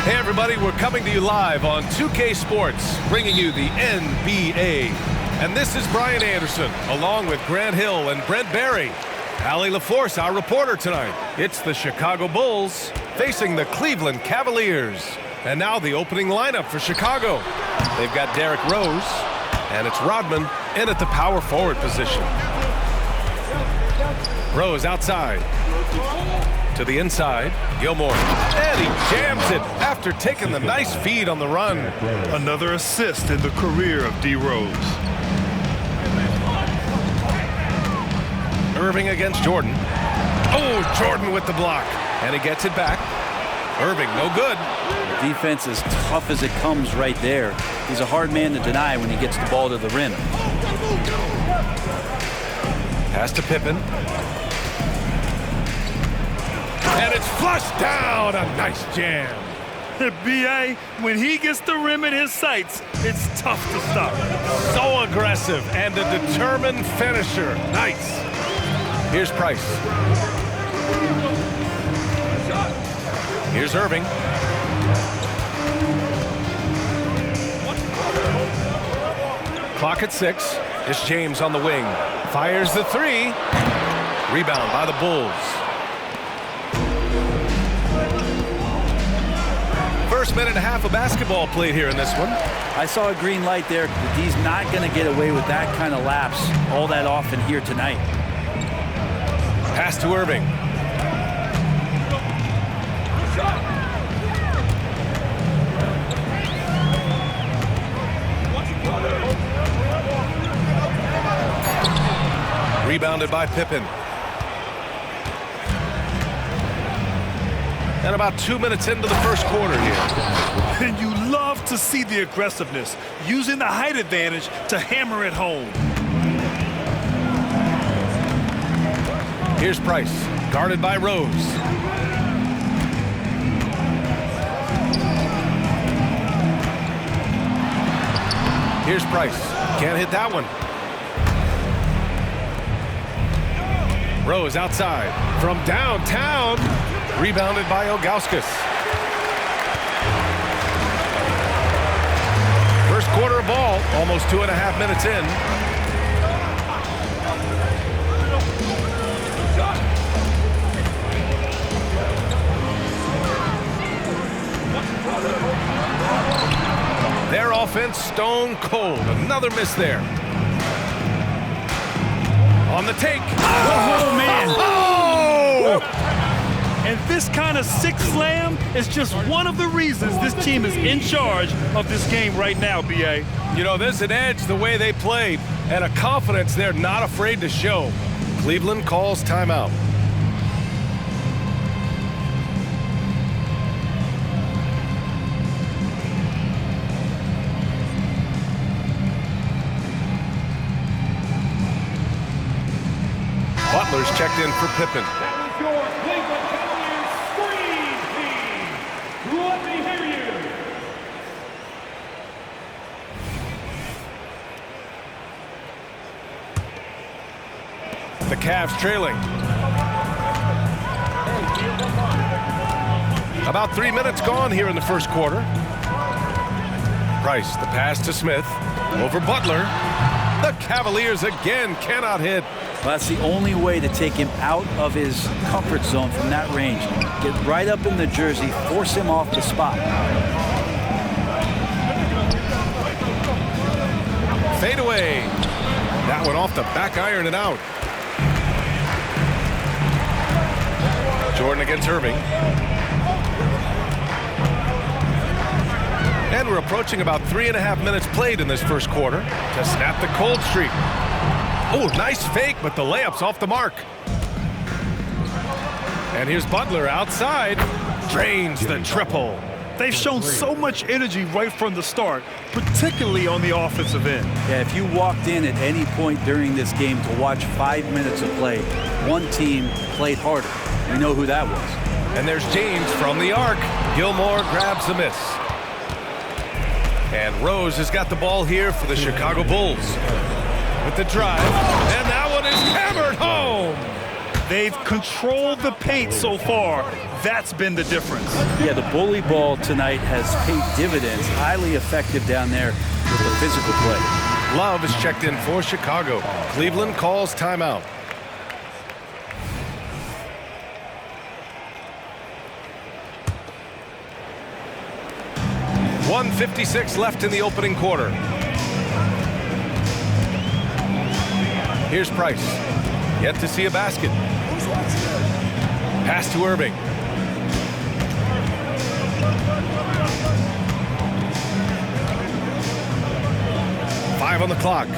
Hey everybody, we're coming to you live on 2K Sports, bringing you the NBA. And this is Brian Anderson, along with Grant Hill and Brent Barry. Allie LaForce, our reporter tonight. It's the Chicago Bulls facing the Cleveland Cavaliers. And now the opening lineup for Chicago. They've got Derrick Rose, and it's Rodman in at the power forward position. Rose outside. To the inside, Gilmore, and he jams it after taking the nice feed on the run. Another assist in the career of D. Rose. Irving against Jordan. Oh, Jordan with the block, and he gets it back. Irving, no good. Defense as tough as it comes right there. He's a hard man to deny when he gets the ball to the rim. Pass to Pippen. And it's flushed down. A nice jam. B.A., when he gets the rim in his sights, it's tough to stop. So aggressive and a determined finisher. Nice. Here's Price. Here's Irving. Clock at 6. It's James on the wing. Fires the three. Rebound by the Bulls. First minute and a half of basketball played here in this one. I saw a green light there. The D's not going to get away with that kind of lapse all that often here tonight. Pass to Irving. Rebounded by Pippen. And about 2 minutes into the first quarter here. And you love to see the aggressiveness, using the height advantage to hammer it home. Here's Price, guarded by Rose. Here's Price, can't hit that one. Rose outside, from downtown. Rebounded by Ilgauskas. First quarter of ball, almost 2.5 minutes in. Their offense stone cold. Another miss there. On the take. Oh, man. Oh! And this kind of sick slam is just one of the reasons this team is in charge of this game right now, B.A. You know, there's an edge the way they play and a confidence they're not afraid to show. Cleveland calls timeout. Butler's checked in for Pippen. The Cavs trailing. About 3 minutes gone here in the first quarter. Price, the pass to Smith. Over Butler. The Cavaliers again cannot hit. Well, that's the only way to take him out of his comfort zone from that range. Get right up in the jersey, force him off the spot. Fade away. That one off the back iron and out. Jordan against Irving. And we're approaching about 3.5 minutes played in this first quarter to snap the cold streak. Oh, nice fake, but the layup's off the mark. And here's Butler outside. Drains the triple. They've shown so much energy right from the start, particularly on the offensive end. Yeah, if you walked in at any point during this game to watch 5 minutes of play, one team played harder. We know who that was. And there's James from the arc. Gilmore grabs the miss. And Rose has got the ball here for the Chicago Bulls. With the drive, and that one is hammered home. They've controlled the paint so far. That's been the difference. Yeah, the bully ball tonight has paid dividends. Highly effective down there with the physical play. Love is checked in for Chicago. Cleveland calls timeout. .156 left in the opening quarter. Here's Price. Yet to see a basket. Pass to Irving. Five on the clock.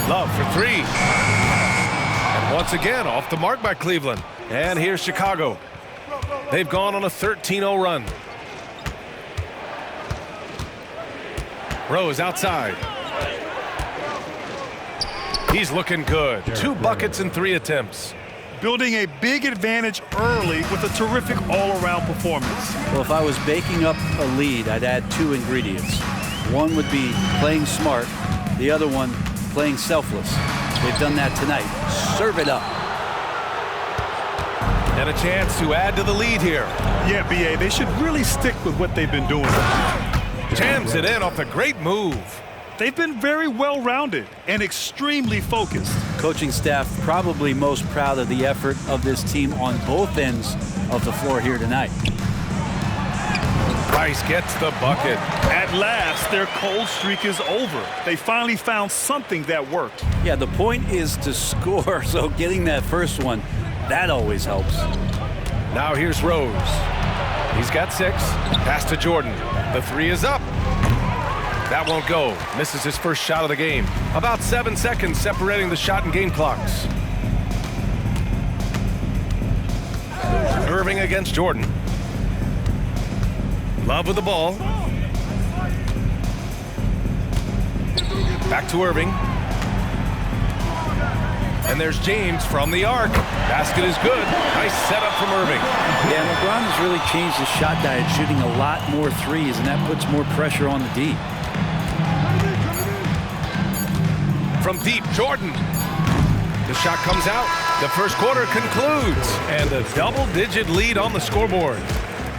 Love for three. And once again, off the mark by Cleveland. And here's Chicago. They've gone on a 13-0 run. Rose outside. He's looking good. 2 buckets and 3 attempts. Building a big advantage early with a terrific all-around performance. Well, if I was baking up a lead, I'd add 2 ingredients. One would be playing smart. The other one, playing selfless. They've done that tonight. Serve it up. And a chance to add to the lead here. Yeah, B.A., they should really stick with what they've been doing. Jams it in off the great move. They've been very well-rounded and extremely focused. Coaching staff probably most proud of the effort of this team on both ends of the floor here tonight. Price gets the bucket. At last, their cold streak is over. They finally found something that worked. Yeah, the point is to score, so getting that first one, that always helps. Now here's Rose. He's got 6. Pass to Jordan. The 3 is up. That won't go. Misses his first shot of the game. About 7 seconds separating the shot and game clocks. Irving against Jordan. Love with the ball. Back to Irving. And there's James from the arc. Basket is good. Nice setup from Irving. Yeah, LeBron has really changed his shot diet, shooting a lot more threes, and that puts more pressure on the D. From deep, Jordan. The shot comes out. The first quarter concludes. And a double-digit lead on the scoreboard.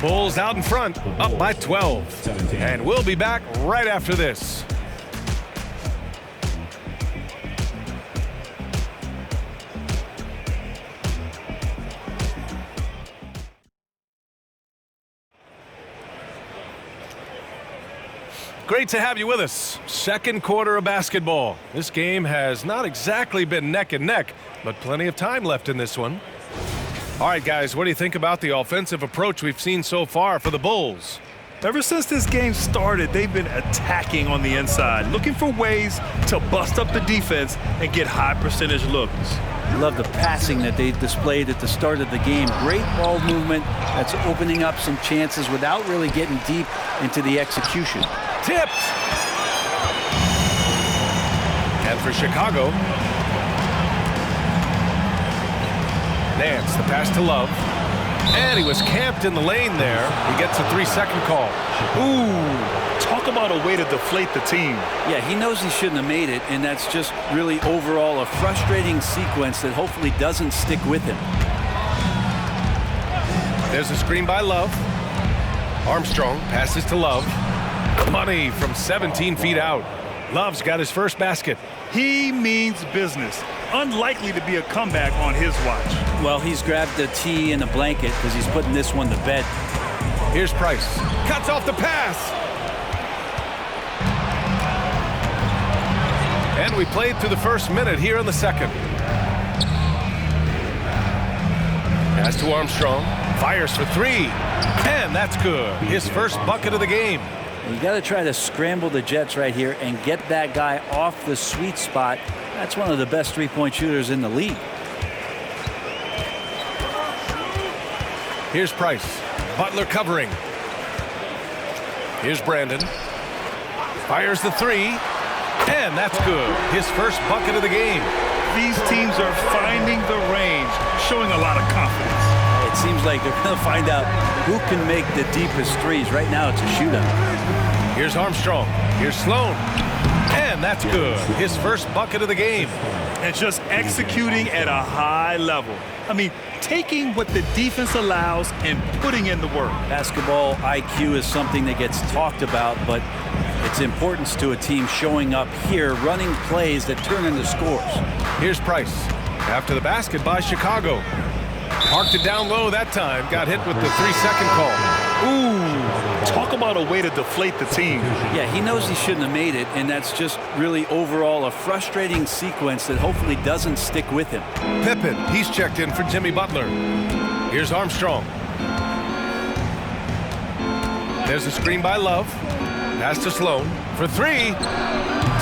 Bulls out in front, up by 12. And we'll be back right after this. Great to have you with us. Second quarter of basketball. This game has not exactly been neck and neck, but plenty of time left in this one. All right, guys, what do you think about the offensive approach we've seen so far for the Bulls? Ever since this game started, they've been attacking on the inside, looking for ways to bust up the defense and get high percentage looks. I love the passing that they displayed at the start of the game. Great ball movement that's opening up some chances without really getting deep into the execution. Tipped. And for Chicago, Nance, the pass to Love. And he was camped in the lane there. He gets a 3-second call. Ooh, talk about a way to deflate the team. Yeah, he knows he shouldn't have made it, and that's just really overall a frustrating sequence that hopefully doesn't stick with him. There's a screen by Love. Armstrong passes to Love. Money from 17 feet out. Love's got his first basket. He means business. Unlikely to be a comeback on his watch. Well, he's grabbed the tee and a blanket because he's putting this one to bed. Here's Price. Cuts off the pass. And we played through the first minute here in the second. Pass to Armstrong. Fires for 3. And that's good. His first bucket of the game. You got to try to scramble the Jets right here and get that guy off the sweet spot. That's one of the best three-point shooters in the league. Here's Price. Butler covering. Here's Brandon. Fires the 3. And that's good. His first bucket of the game. These teams are finding the range, showing a lot of confidence. It seems like they're going to find out who can make the deepest threes. Right now, it's a shootout. Here's Armstrong. Here's Sloan. And that's good. His first bucket of the game. And just executing at a high level. I mean, taking what the defense allows and putting in the work. Basketball IQ is something that gets talked about, but its importance to a team showing up here, running plays that turn into scores. Here's Price. After the basket by Chicago. Parked it down low that time. Got hit with the 3-second call. Ooh, talk about a way to deflate the team. Yeah, he knows he shouldn't have made it, and that's just really overall a frustrating sequence that hopefully doesn't stick with him. Pippen, he's checked in for Jimmy Butler. Here's Armstrong. There's a screen by Love. Pass to Sloan for 3.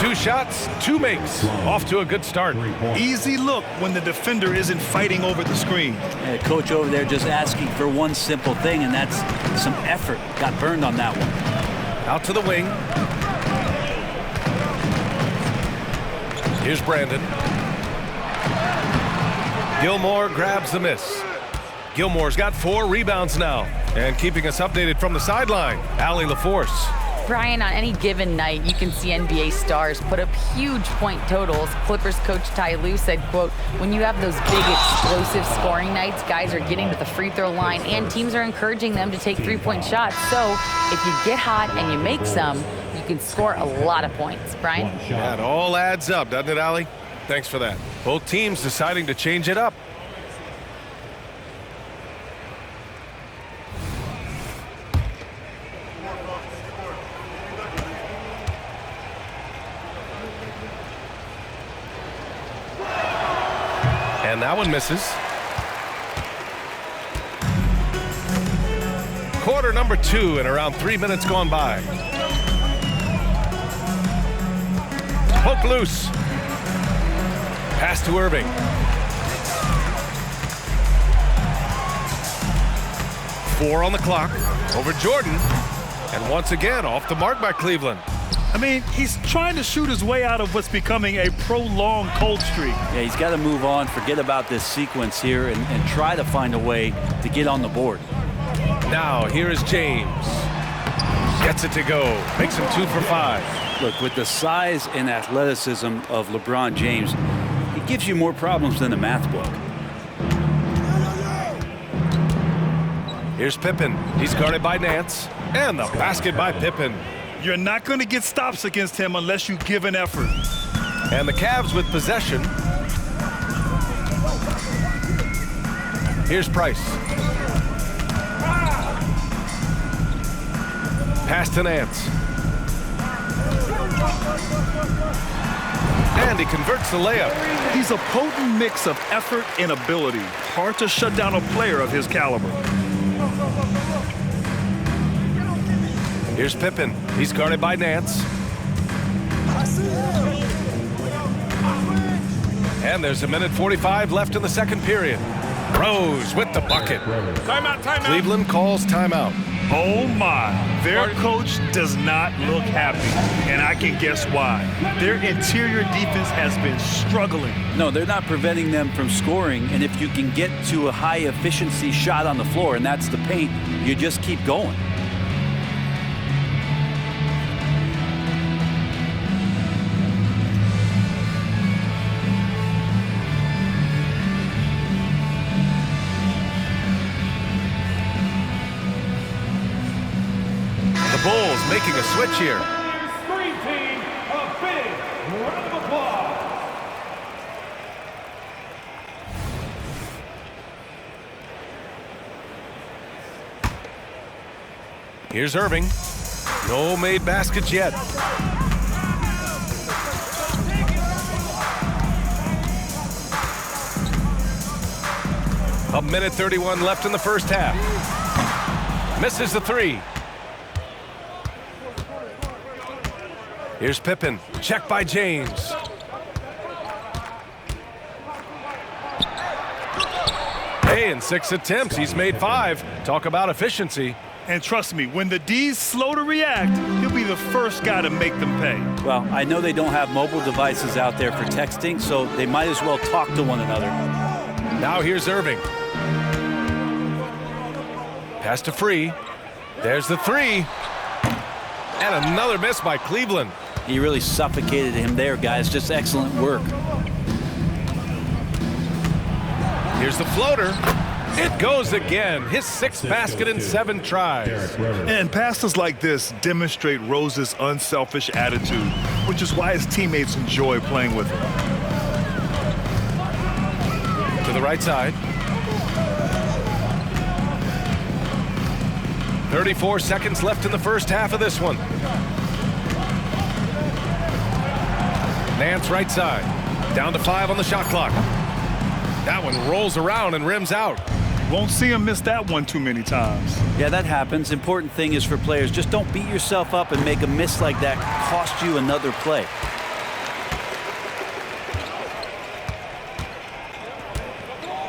2 shots, 2 makes. Off to a good start. Easy look when the defender isn't fighting over the screen. And coach over there just asking for one simple thing, and that's some effort. Got burned on that one. Out to the wing. Here's Brandon. Gilmore grabs the miss. Gilmore's got 4 rebounds now. And keeping us updated from the sideline, Allie LaForce. Brian, on any given night, you can see NBA stars put up huge point totals. Clippers coach Ty Lue said, quote, when you have those big explosive scoring nights, guys are getting to the free throw line and teams are encouraging them to take 3-point shots. So if you get hot and you make some, you can score a lot of points. Brian? That all adds up, doesn't it, Allie? Thanks for that. Both teams deciding to change it up. And that one misses. Quarter number 2 and around 3 minutes gone by. Poke loose. Pass to Irving. Four on the clock. Over Jordan. And once again off the mark by Cleveland. I mean, he's trying to shoot his way out of what's becoming a prolonged cold streak. Yeah, he's got to move on, forget about this sequence here, and try to find a way to get on the board. Now, here is James. Gets it to go. Makes him 2 for 5. Look, with the size and athleticism of LeBron James, he gives you more problems than the math book. Here's Pippen. He's guarded by Nance. And the basket by Pippen. You're not going to get stops against him unless you give an effort. And the Cavs with possession. Here's Price. Pass to Nance. And he converts the layup. He's a potent mix of effort and ability. Hard to shut down a player of his caliber. Here's Pippen. He's guarded by Nance. And there's 1:45 left in the second period. Rose with the bucket. Timeout, timeout. Cleveland calls timeout. Oh my, their coach does not look happy, and I can guess why. Their interior defense has been struggling. No, they're not preventing them from scoring, and if you can get to a high efficiency shot on the floor, and that's the paint, you just keep going. Bulls making a switch here. Screen team, a big round of applause. Here's Irving. No made baskets yet. A minute 31 left in the first half. Misses the 3. Here's Pippen. Check by James. Hey, in 6 attempts, he's made 5. Talk about efficiency. And trust me, when the D's slow to react, he'll be the first guy to make them pay. Well, I know they don't have mobile devices out there for texting, so they might as well talk to one another. Now here's Irving. Pass to Free. There's the 3. And another miss by Cleveland. He really suffocated him there, guys. Just excellent work. Here's the floater. It goes again. His 6th basket in 7 tries. And passes like this demonstrate Rose's unselfish attitude, which is why his teammates enjoy playing with him. To the right side. 34 seconds left in the first half of this one. Nance right side. Down to 5 on the shot clock. That one rolls around and rims out. Won't see him miss that one too many times. Yeah, that happens. Important thing is for players, just don't beat yourself up and make a miss like that cost you another play.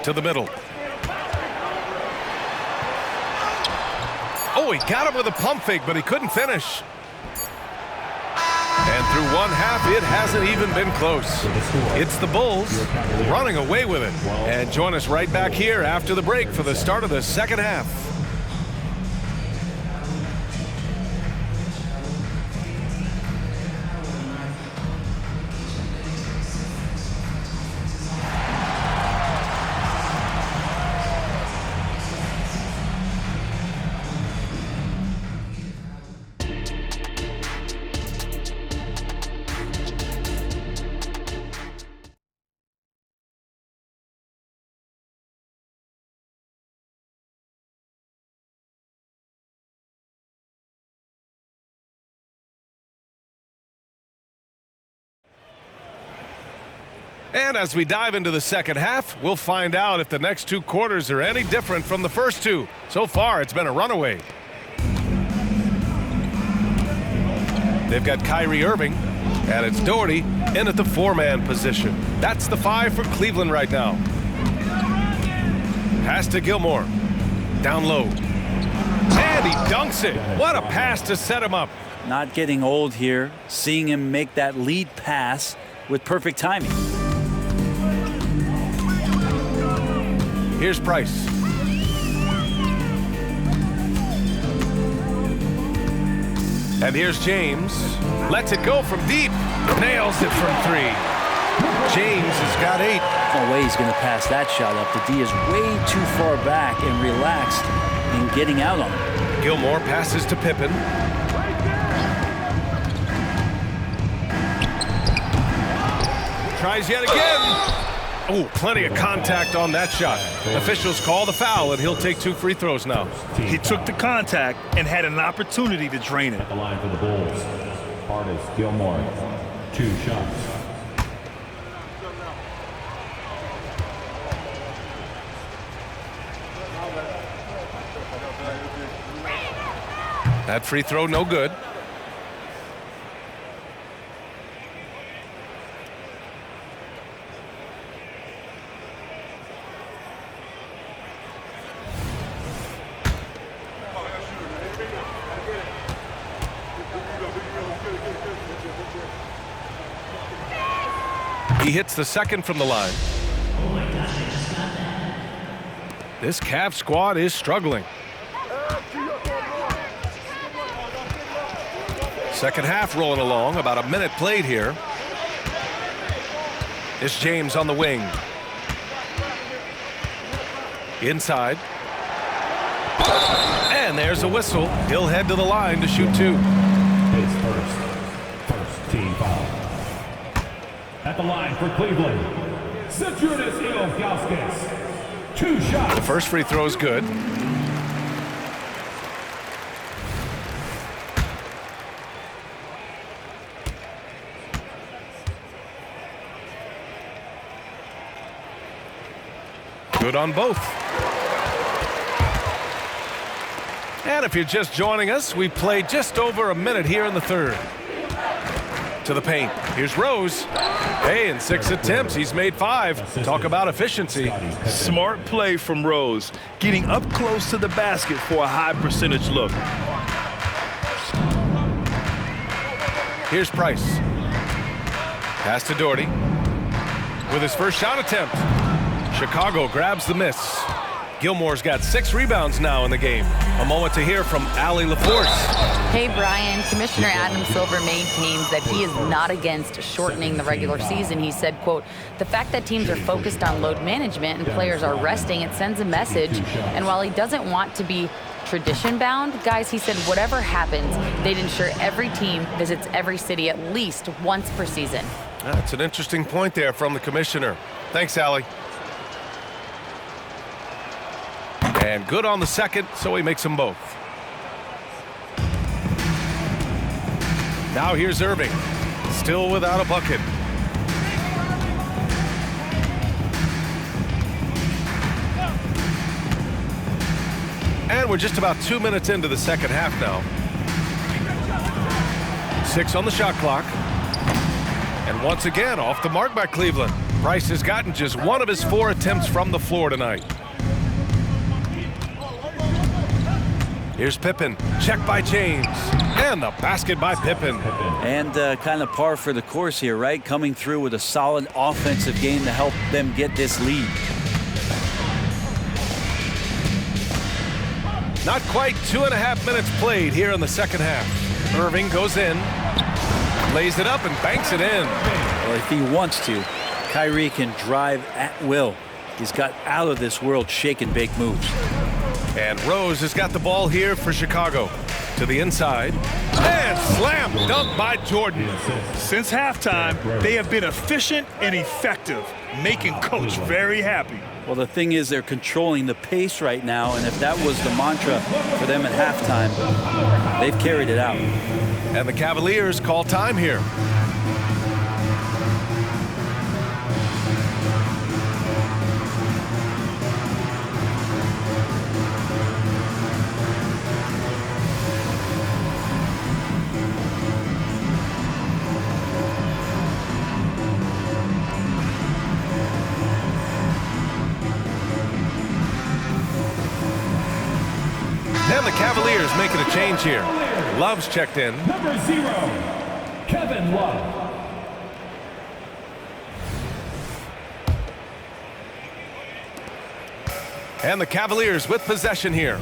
To the middle. Oh, he got him with a pump fake, but he couldn't finish. And through one half, it hasn't even been close. It's the Bulls running away with it. And join us right back here after the break for the start of the second half. And as we dive into the second half, we'll find out if the next 2 quarters are any different from the first 2. So far, it's been a runaway. They've got Kyrie Irving, and it's Doherty in at the 4-man position. That's the 5 for Cleveland right now. Pass to Gilmore. Down low. And he dunks it. What a pass to set him up. Not getting old here, seeing him make that lead pass with perfect timing. Here's Price. And here's James. Lets it go from deep. Nails it from 3. James has got 8. No way he's going to pass that shot up. The D is way too far back and relaxed in getting out on it. Gilmore passes to Pippen. Tries yet again. Oh, plenty of contact on that shot. Officials call the foul, and he'll take 2 free throws now. He took the contact and had an opportunity to drain it. At the line for the Bulls, Artist Gilmore, 2 shots. That free throw no good. He hits the second from the line. This Cavs squad is struggling. Second half rolling along, about a minute played here. It's James on the wing. Inside. And there's a whistle. He'll head to the line to shoot 2. His first team foul. At the line for Cleveland, Zydrunas Ilgauskas, 2 shots. The first free throw is good. Good on both. And if you're just joining us, we played just over a minute here in the third. To the paint. Here's Rose. Hey, in 6 attempts, he's made 5. Talk about efficiency. Smart play from Rose, getting up close to the basket for a high percentage look. Here's Price. Pass to Doherty. With his first shot attempt. Chicago grabs the miss. Gilmore's got 6 rebounds now in the game. A moment to hear from Allie LaForce. Hey, Brian. Commissioner Adam Silver maintains that he is not against shortening the regular season. He said, quote, the fact that teams are focused on load management and players are resting, it sends a message. And while he doesn't want to be tradition-bound, guys, he said whatever happens, they'd ensure every team visits every city at least once per season. That's an interesting point there from the commissioner. Thanks, Allie. And good on the second, so he makes them both. Now here's Irving, still without a bucket. And we're just about 2 minutes into the second half now. 6 on the shot clock. And once again, off the mark by Cleveland. Price has gotten just 1 of his 4 attempts from the floor tonight. Here's Pippen, checked by James, and the basket by Pippen. And kind of par for the course here, right? Coming through with a solid offensive game to help them get this lead. Not quite 2.5 minutes played here in the second half. Irving goes in, lays it up and banks it in. Well, if he wants to, Kyrie can drive at will. He's got out of this world shake and bake moves. And Rose has got the ball here for Chicago. To the inside. And slam dunk by Jordan. Since halftime, they have been efficient and effective, making Coach very happy. Well, the thing is, they're controlling the pace right now, and if that was the mantra for them at halftime, they've carried it out. And the Cavaliers call time here. And the Cavaliers making a change here. Love's checked in. Number 0, Kevin Love. And the Cavaliers with possession here.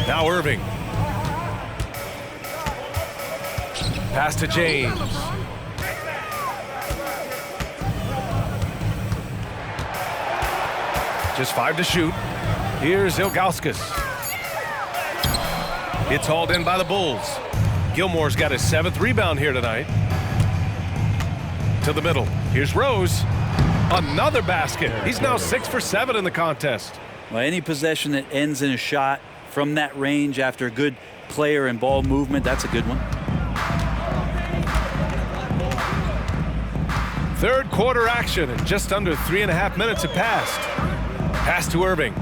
Now Irving. Pass to James. Just 5 to shoot. Here's Ilgauskas. It's hauled in by the Bulls. Gilmore's got his 7th rebound here tonight. To the middle. Here's Rose. Another basket. He's now 6 for 7 in the contest. Well, any possession that ends in a shot from that range after a good player and ball movement, that's a good one. Third quarter action, and just under 3.5 minutes have passed. Pass to Irving.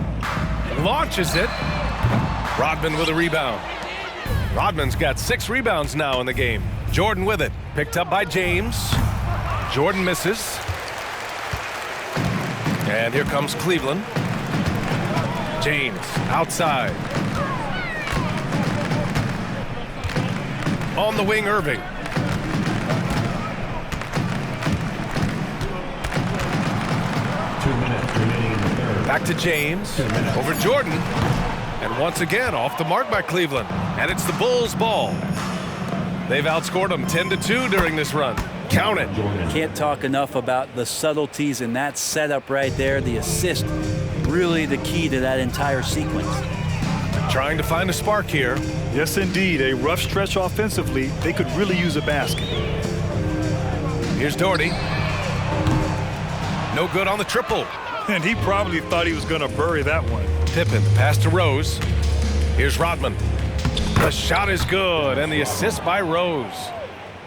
Launches it. Rodman with a rebound. Rodman's got 6 rebounds now in the game. Jordan with it. Picked up by James. Jordan misses. And here comes Cleveland. James outside. On the wing, Irving. Back to James, over Jordan, and once again off the mark by Cleveland, and it's the Bulls' ball. They've outscored them 10-2 during this run. Count it. Can't talk enough about the subtleties in that setup right there. The assist, really the key to that entire sequence. Trying to find a spark here. Yes, indeed. A rough stretch offensively. They could really use a basket. Here's Doherty. No good on the triple. And he probably thought he was going to bury that one. Pippen, pass to Rose. Here's Rodman. The shot is good, and the assist by Rose.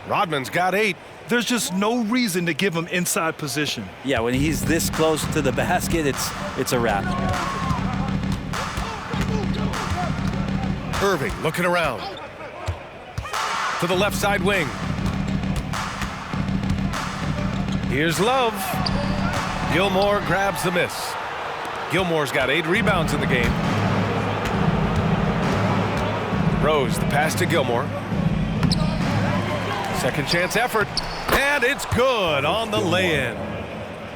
Rodman's got 8. There's just no reason to give him inside position. Yeah, when he's this close to the basket, it's a wrap. Irving looking around. To the left side wing. Here's Love. Gilmore grabs the miss. Gilmore's got 8 rebounds in the game. Rose, the pass to Gilmore. Second chance effort, and it's good on the lay-in.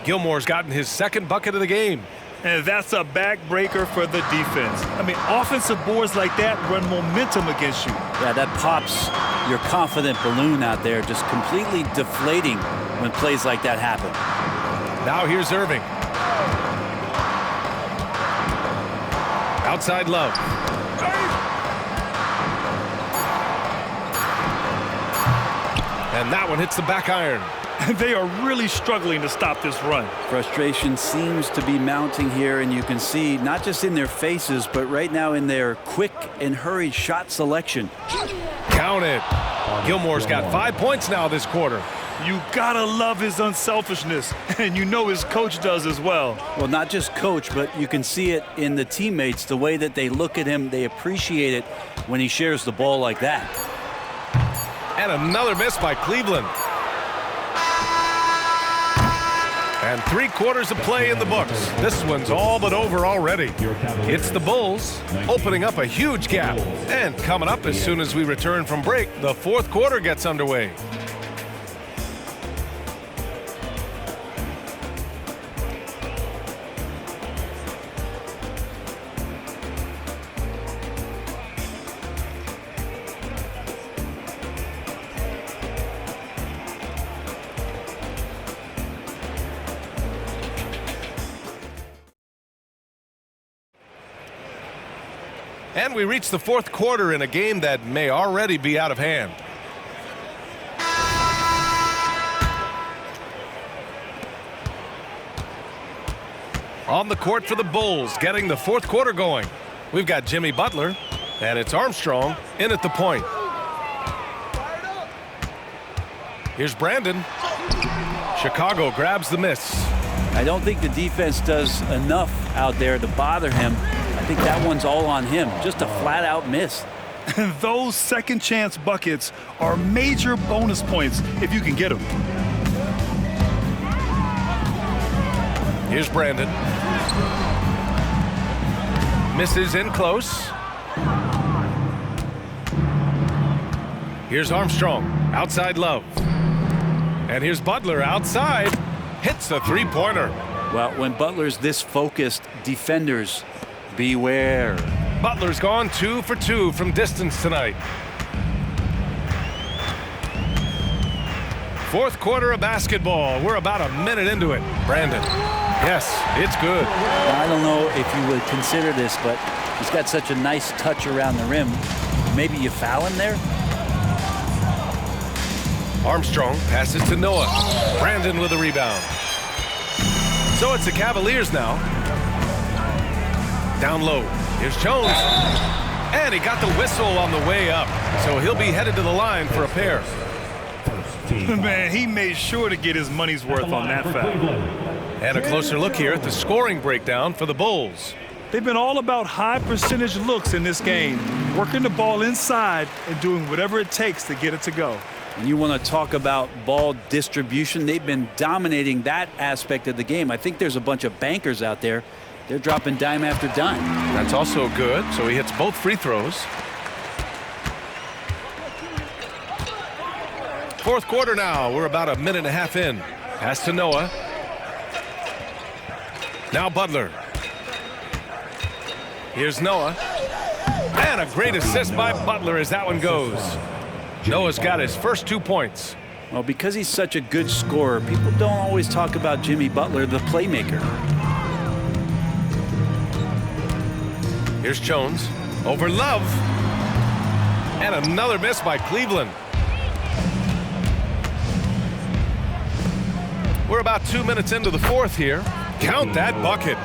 Gilmore's gotten his second bucket of the game. And that's a backbreaker for the defense. I mean, offensive boards like that run momentum against you. Yeah, that pops your confident balloon out there, just completely deflating when plays like that happen. Now here's Irving. Outside Love. And that one hits the back iron. They are really struggling to stop this run. Frustration seems to be mounting here, and you can see not just in their faces, but right now in their quick and hurried shot selection. Count it. Gilmore's got 5 points now this quarter. You gotta love his unselfishness, and you know his coach does as well. Well, not just coach, but you can see it in the teammates, the way that they look at him. They appreciate it when he shares the ball like that. And another miss by Cleveland. And 3/4 of play in the books. This one's all but over already. It's the Bulls opening up a huge gap. And coming up as soon as we return from break, the fourth quarter gets underway. And we reach the fourth quarter in a game that may already be out of hand. On the court for the Bulls, getting the fourth quarter going. We've got Jimmy Butler, and it's Armstrong in at the point. Here's Brandon. Chicago grabs the miss. I don't think the defense does enough out there to bother him. I think that one's all on him. Just a flat-out miss. Those second chance buckets are major bonus points if you can get them. Here's Brandon. Misses in close. Here's Armstrong. Outside Love. And here's Butler outside. Hits a three-pointer. Well, when Butler's this focused, defenders beware. Butler's gone 2 for 2 from distance tonight. Fourth quarter of basketball. We're about a minute into it. Brandon. Yes, it's good. Now, I don't know if you would consider this, but he's got such a nice touch around the rim. Maybe you foul him there? Armstrong passes to Noah. Brandon with a rebound. So it's the Cavaliers now. Down low. Here's Jones. And he got the whistle on the way up. So he'll be headed to the line for a pair. Man, he made sure to get his money's worth on that foul. And a closer look here at the scoring breakdown for the Bulls. They've been all about high percentage looks in this game, working the ball inside and doing whatever it takes to get it to go. And you want to talk about ball distribution. They've been dominating that aspect of the game. I think there's a bunch of bankers out there. They're dropping dime after dime. That's also good. So he hits both free throws. Fourth quarter now. We're about a minute and a half in. Pass to Noah. Now Butler. Here's Noah. And a great assist by Butler as that one goes. Noah's got his first 2 points. Well, because he's such a good scorer, people don't always talk about Jimmy Butler, the playmaker. Here's Jones. Over Love. And another miss by Cleveland. We're about 2 minutes into the fourth here. Count that bucket.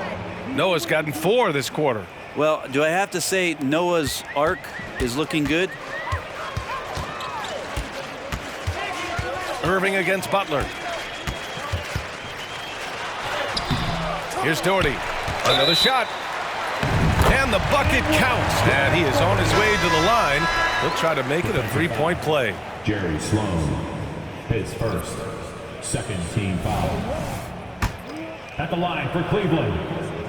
Noah's gotten 4 this quarter. Well, do I have to say Noah's arc is looking good? Irving against Butler. Here's Doherty. Another shot. And the bucket counts. And he is on his way to the line. He'll try to make it a three-point play. Jerry Sloan, his first, second team foul. At the line for Cleveland,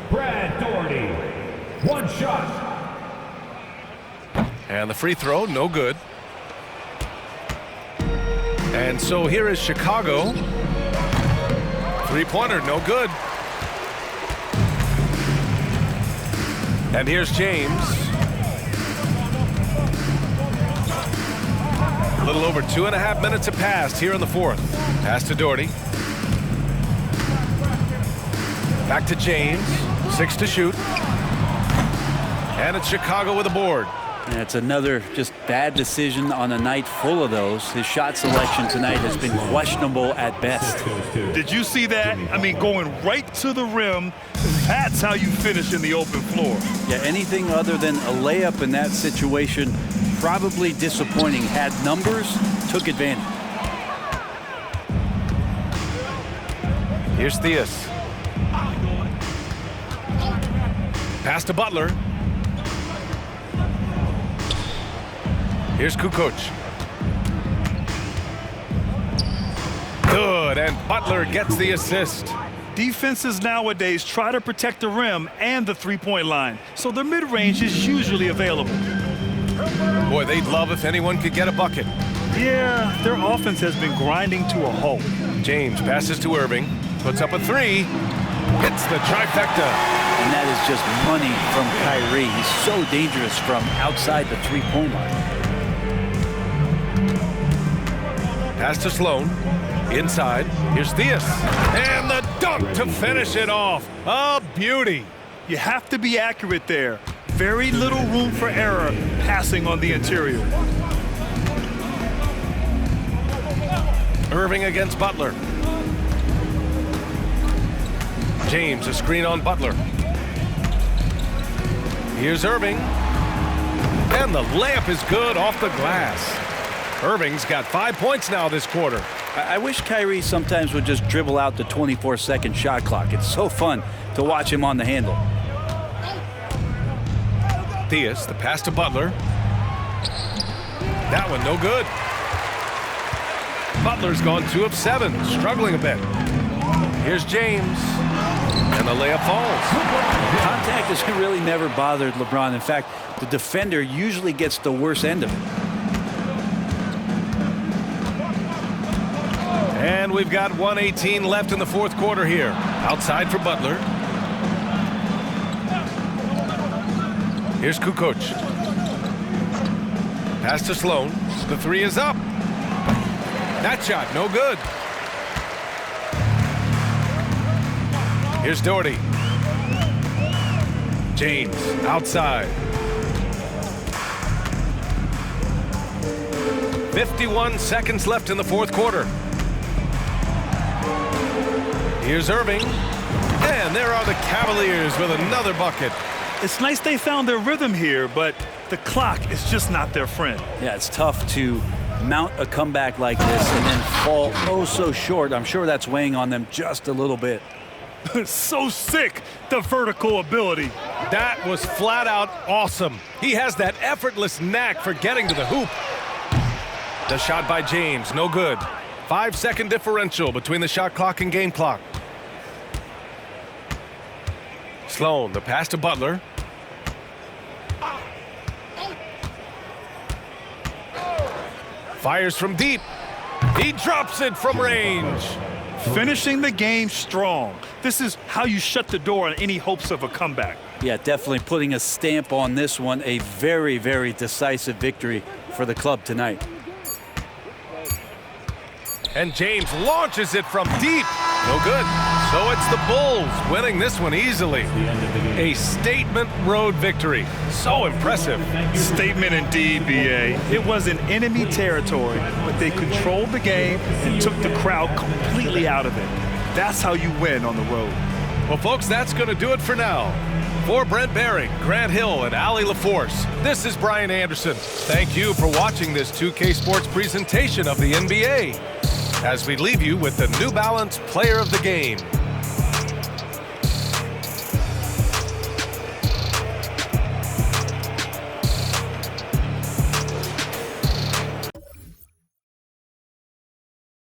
Brad Doherty. One shot. And the free throw, no good. And so here is Chicago Three-pointer, no good. And here's James. A little over 2.5 minutes have passed here in the fourth. Pass to Doherty. Back to James. 6 to shoot. And it's Chicago with a board. And it's another just bad decision on a night full of those. His shot selection tonight has been questionable at best. Did you see that? I mean, going right to the rim, that's how you finish in the open floor. Yeah, anything other than a layup in that situation, probably disappointing. Had numbers, took advantage. Here's Theus. Pass to Butler. Here's Kukoc. Good, and Butler gets the assist. Defenses nowadays try to protect the rim and the three-point line, so their mid-range is usually available. Boy, they'd love if anyone could get a bucket. Yeah, their offense has been grinding to a halt. James passes to Irving, puts up a three, hits the trifecta. And that is just money from Kyrie. He's so dangerous from outside the three-point line. Pass to Sloan. Inside. Here's Theus. And the dunk to finish it off. A beauty. You have to be accurate there. Very little room for error passing on the interior. Irving against Butler. James, a screen on Butler. Here's Irving. And the layup is good off the glass. Irving's got 5 points now this quarter. I wish Kyrie sometimes would just dribble out the 24-second shot clock. It's so fun to watch him on the handle. Theus, the pass to Butler. That one no good. Butler's gone 2 of 7, struggling a bit. Here's James. And the layup falls. Contact has really never bothered LeBron. In fact, the defender usually gets the worst end of it. And we've got 1:18 left in the fourth quarter here. Outside for Butler. Here's Kukoc. Pass to Sloan. The three is up. That shot, no good. Here's Doherty. James, outside. 51 seconds left in the fourth quarter. Here's Irving. And there are the Cavaliers with another bucket. It's nice they found their rhythm here, but the clock is just not their friend. Yeah, it's tough to mount a comeback like this and then fall oh so short. I'm sure that's weighing on them just a little bit. So sick, the vertical ability. That was flat out awesome. He has that effortless knack for getting to the hoop. The shot by James, no good. 5-second differential between the shot clock and game clock. Sloan, the pass to Butler. Fires from deep. He drops it from range. Finishing the game strong. This is how you shut the door on any hopes of a comeback. Yeah, definitely putting a stamp on this one. A very, very decisive victory for the club tonight. And James launches it from deep. No good. So it's the Bulls winning this one easily. A statement road victory. So impressive. Statement indeed, B.A. It was in enemy territory, but they controlled the game and took the crowd completely out of it. That's how you win on the road. Well, folks, that's going to do it for now. For Brent Barry, Grant Hill, and Allie LaForce, this is Brian Anderson. Thank you for watching this 2K Sports presentation of the NBA. As we leave you with the New Balance Player of the Game.